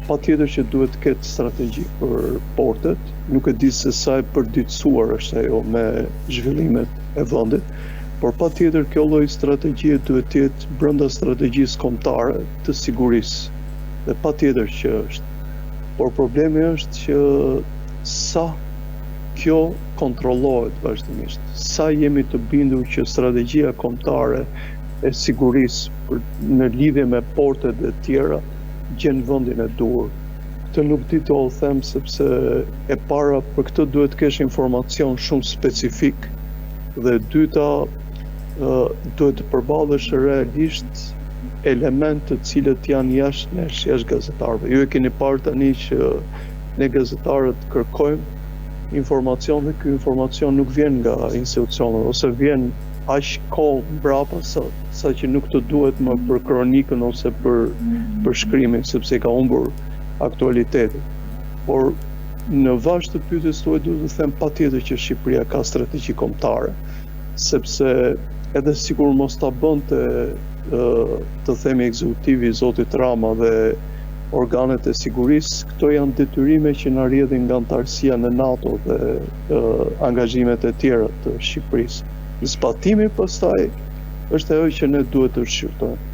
patjetër që duhet të ketë strategji për portet, nuk e di se sa e përditësuar është ajo me zhvillimet e vendit, por patjetër kjo lloj strategjie duhet të jetë brenda strategjisë kombëtare të sigurisë. Dhe patjetër që është. Por problemi është që sa kjo kontrollohet vazhdimisht, sa jemi të bindur që strategjia kombëtare e sigurisë në lidhje me portet e tjera gjen vendin e duhur. Këtë nuk di të them sepse e para për këtë duhet të kesh informacion shumë specifik dhe e dyta duhet të përballesh realisht elementë të cilët janë jashtë gazetarëve. Ju e keni parë tani që ne gazetarët kërkojmë informacion dhe ky informacion nuk vjen nga institucionet ose vjen aq kohë mbrapa sa që nuk të duhet më për kronikën ose për shkrimin, sepse ka humbur aktualitetin. Por në vazh të pyetjes tuaj duhet të them patjetër që Shqipëria ka strategji kombëtare, sepse edhe sikur mos ta bënte të themi ekzekutivi zotit Rama dhe organet e sigurisë, këto janë detyrime që na rrjedhin nga antarësia në NATO dhe angazhimet e tjera të Shqipërisë. Zbatimi pastaj është ajo që ne duhet të shqyrtojmë.